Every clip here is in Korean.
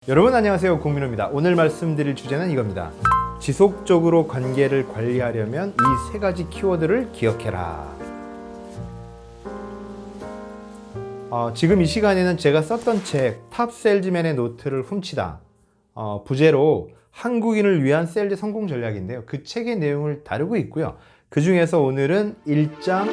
여러분 안녕하세요, 공민호입니다. 오늘 말씀드릴 주제는 이겁니다. 지속적으로 관계를 관리하려면 이 세 가지 키워드를 기억해라. 지금 이 시간에는 제가 썼던 책 탑 셀즈맨의 노트를 훔치다, 부제로 한국인을 위한 세일즈 성공 전략인데요. 그 책의 내용을 다루고 있고요. 그 중에서 오늘은 1장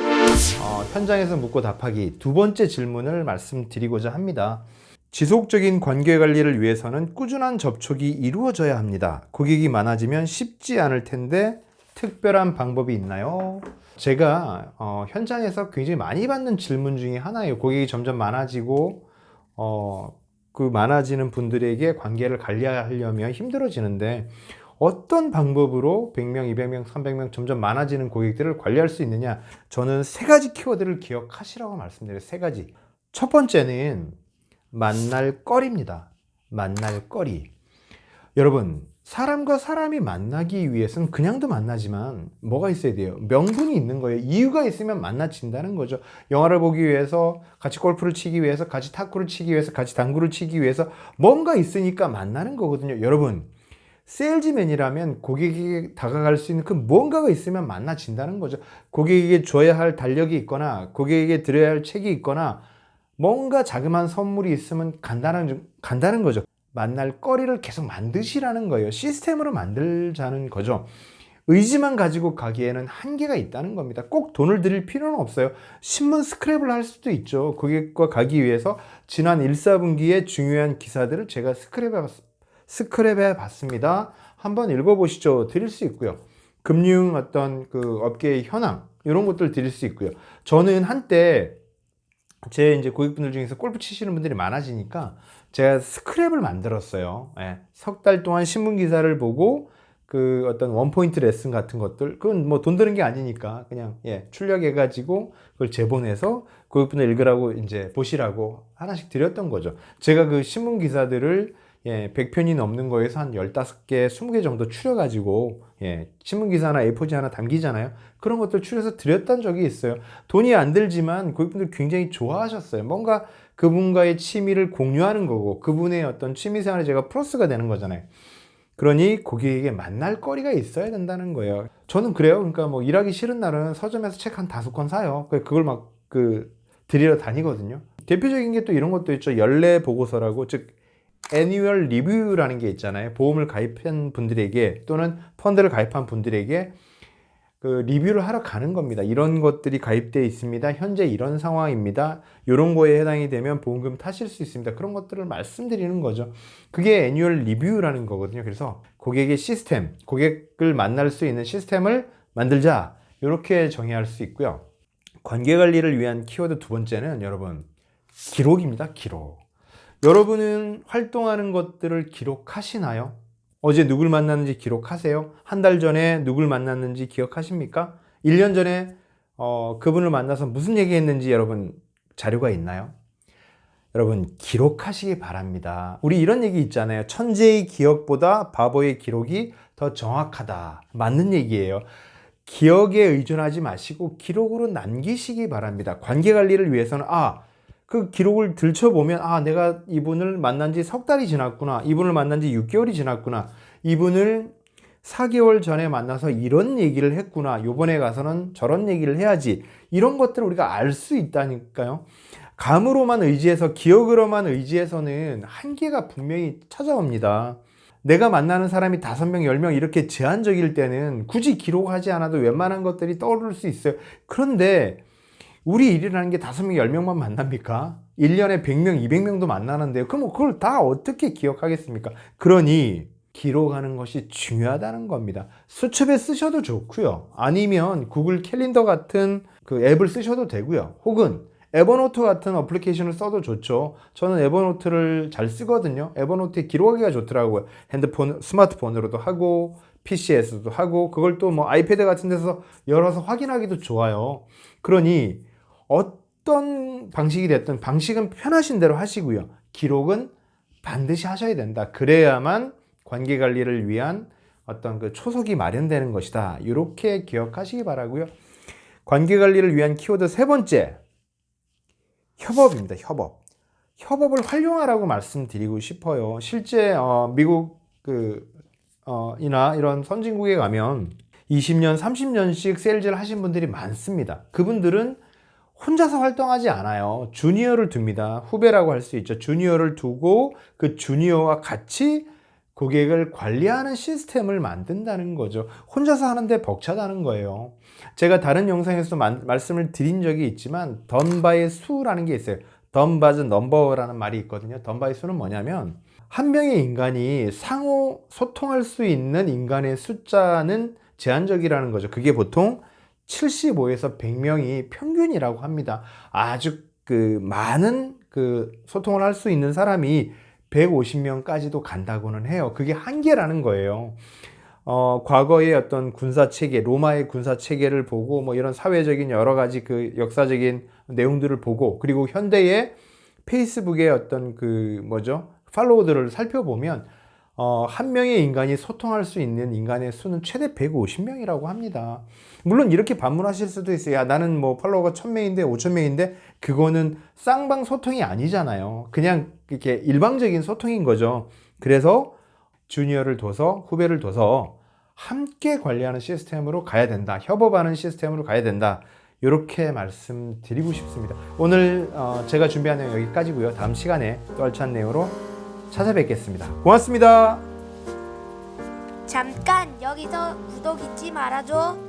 현장에서 묻고 답하기 두 번째 질문을 말씀드리고자 합니다. 지속적인 관계 관리를 위해서는 꾸준한 접촉이 이루어져야 합니다. 고객이 많아지면 쉽지 않을 텐데 특별한 방법이 있나요? 제가 현장에서 굉장히 많이 받는 질문 중에 하나예요. 고객이 점점 많아지고 그 많아지는 분들에게 관계를 관리하려면 힘들어지는데 어떤 방법으로 100명, 200명, 300명 점점 많아지는 고객들을 관리할 수 있느냐? 저는 세 가지 키워드를 기억하시라고 말씀드려요. 세 가지. 첫 번째는 만날 거리입니다. 만날 거리. 여러분, 사람과 사람이 만나기 위해서는 그냥도 만나지만 뭐가 있어야 돼요? 명분이 있는 거예요. 이유가 있으면 만나진다는 거죠. 영화를 보기 위해서, 같이 골프를 치기 위해서, 같이 탁구를 치기 위해서, 같이 당구를 치기 위해서 뭔가 있으니까 만나는 거거든요. 여러분, 세일즈맨이라면 고객에게 다가갈 수 있는 그 뭔가가 있으면 만나진다는 거죠. 고객에게 줘야 할 달력이 있거나 고객에게 드려야 할 책이 있거나 뭔가 자그마한 선물이 있으면 간다는 거죠. 만날 거리를 계속 만드시라는 거예요. 시스템으로 만들자는 거죠. 의지만 가지고 가기에는 한계가 있다는 겁니다. 꼭 돈을 들일 필요는 없어요. 신문 스크랩을 할 수도 있죠. 고객과 가기 위해서 지난 1, 4분기의 중요한 기사들을 제가 스크랩해 봤습니다. 한번 읽어보시죠. 드릴 수 있고요. 금융 어떤 그 업계의 현황 이런 것들 드릴 수 있고요. 저는 한때 제 이제 고객분들 중에서 골프 치시는 분들이 많아지니까 제가 스크랩을 만들었어요. 석 달 동안 신문 기사를 보고 그 어떤 원포인트 레슨 같은 것들, 그건 뭐 돈 드는 게 아니니까 그냥 출력해가지고 그걸 제본해서 고객분들 읽으라고 이제 보시라고 하나씩 드렸던 거죠. 제가 그 신문 기사들을 100편이 넘는 거에서 한 15개, 20개 정도 추려가지고 신문 기사나 A4지 하나 담기잖아요. 그런 것들 추려서 드렸던 적이 있어요. 돈이 안 들지만 고객분들 굉장히 좋아하셨어요. 뭔가 그분과의 취미를 공유하는 거고 그분의 어떤 취미 생활에 제가 플러스가 되는 거잖아요. 그러니 고객에게 만날 거리가 있어야 된다는 거예요. 저는 그래요. 그러니까 뭐 일하기 싫은 날은 서점에서 책 한 5권 사요. 그걸 막 드리러 다니거든요. 대표적인 게 또 이런 것도 있죠. 연례 보고서라고, 즉 애니얼 리뷰라는 게 있잖아요. 보험을 가입한 분들에게 또는 펀드를 가입한 분들에게 그 리뷰를 하러 가는 겁니다. 이런 것들이 가입되어 있습니다. 현재 이런 상황입니다. 이런 거에 해당이 되면 보험금 타실 수 있습니다. 그런 것들을 말씀드리는 거죠. 그게 애니얼 리뷰라는 거거든요. 그래서 고객의 시스템, 고객을 만날 수 있는 시스템을 만들자, 이렇게 정의할 수 있고요. 관계관리를 위한 키워드 두 번째는 여러분, 기록입니다. 기록. 여러분은 활동하는 것들을 기록하시나요? 어제 누굴 만났는지 기록하세요? 한 달 전에 누굴 만났는지 기억하십니까? 1년 전에 그분을 만나서 무슨 얘기 했는지 여러분 자료가 있나요? 여러분 기록하시기 바랍니다. 우리 이런 얘기 있잖아요. 천재의 기억보다 바보의 기록이 더 정확하다. 맞는 얘기예요. 기억에 의존하지 마시고 기록으로 남기시기 바랍니다. 관계관리를 위해서는 그 기록을 들춰보면 내가 이분을 만난 지 석 달이 지났구나. 이분을 만난 지 6개월이 지났구나. 이분을 4개월 전에 만나서 이런 얘기를 했구나. 요번에 가서는 저런 얘기를 해야지. 이런 것들을 우리가 알 수 있다니까요. 감으로만 의지해서, 기억으로만 의지해서는 한계가 분명히 찾아옵니다. 내가 만나는 사람이 5명, 10명 이렇게 제한적일 때는 굳이 기록하지 않아도 웬만한 것들이 떠오를 수 있어요. 그런데 우리 일이라는 게 5명, 10명만 만납니까? 1년에 100명, 200명도 만나는데요. 그럼 그걸 다 어떻게 기억하겠습니까? 그러니 기록하는 것이 중요하다는 겁니다. 수첩에 쓰셔도 좋고요. 아니면 구글 캘린더 같은 그 앱을 쓰셔도 되고요. 혹은 에버노트 같은 어플리케이션을 써도 좋죠. 저는 에버노트를 잘 쓰거든요. 에버노트에 기록하기가 좋더라고요. 핸드폰, 스마트폰으로도 하고 PC에서도 하고, 그걸 또 뭐 아이패드 같은 데서 열어서 확인하기도 좋아요. 그러니 어떤 방식이 됐든 방식은 편하신 대로 하시고요. 기록은 반드시 하셔야 된다. 그래야만 관계관리를 위한 어떤 그 초석이 마련되는 것이다. 이렇게 기억하시기 바라고요. 관계관리를 위한 키워드 세 번째, 협업입니다. 협업. 협업을 활용하라고 말씀드리고 싶어요. 실제 미국 이나 이런 선진국에 가면 20년, 30년씩 세일즈를 하신 분들이 많습니다. 그분들은 혼자서 활동하지 않아요. 주니어를 둡니다. 후배라고 할 수 있죠. 주니어를 두고 그 주니어와 같이 고객을 관리하는 시스템을 만든다는 거죠. 혼자서 하는데 벅차다는 거예요. 제가 다른 영상에서 말씀을 드린 적이 있지만 done by 수라는 게 있어요. done by number라는 말이 있거든요. done by 수는 뭐냐면 한 명의 인간이 상호 소통할 수 있는 인간의 숫자는 제한적이라는 거죠. 그게 보통 75에서 100명이 평균이라고 합니다. 아주 많은 소통을 할 수 있는 사람이 150명까지도 간다고는 해요. 그게 한계라는 거예요. 과거의 어떤 군사 체계, 로마의 군사 체계를 보고 뭐 이런 사회적인 여러 가지 역사적인 내용들을 보고, 그리고 현대의 페이스북의 어떤 팔로워들을 살펴보면 한 명의 인간이 소통할 수 있는 인간의 수는 최대 150명이라고 합니다. 물론 이렇게 반문하실 수도 있어요. 야, 나는 뭐 팔로워가 1000명인데 5000명인데 그거는 쌍방 소통이 아니잖아요. 그냥 이렇게 일방적인 소통인 거죠. 그래서 주니어를 둬서 후배를 둬서 함께 관리하는 시스템으로 가야 된다. 협업하는 시스템으로 가야 된다. 이렇게 말씀드리고 싶습니다. 오늘 제가 준비한 내용 여기까지고요. 다음 시간에 또 알찬 내용으로 찾아뵙겠습니다. 고맙습니다. 잠깐 여기서 구독 잊지 말아줘.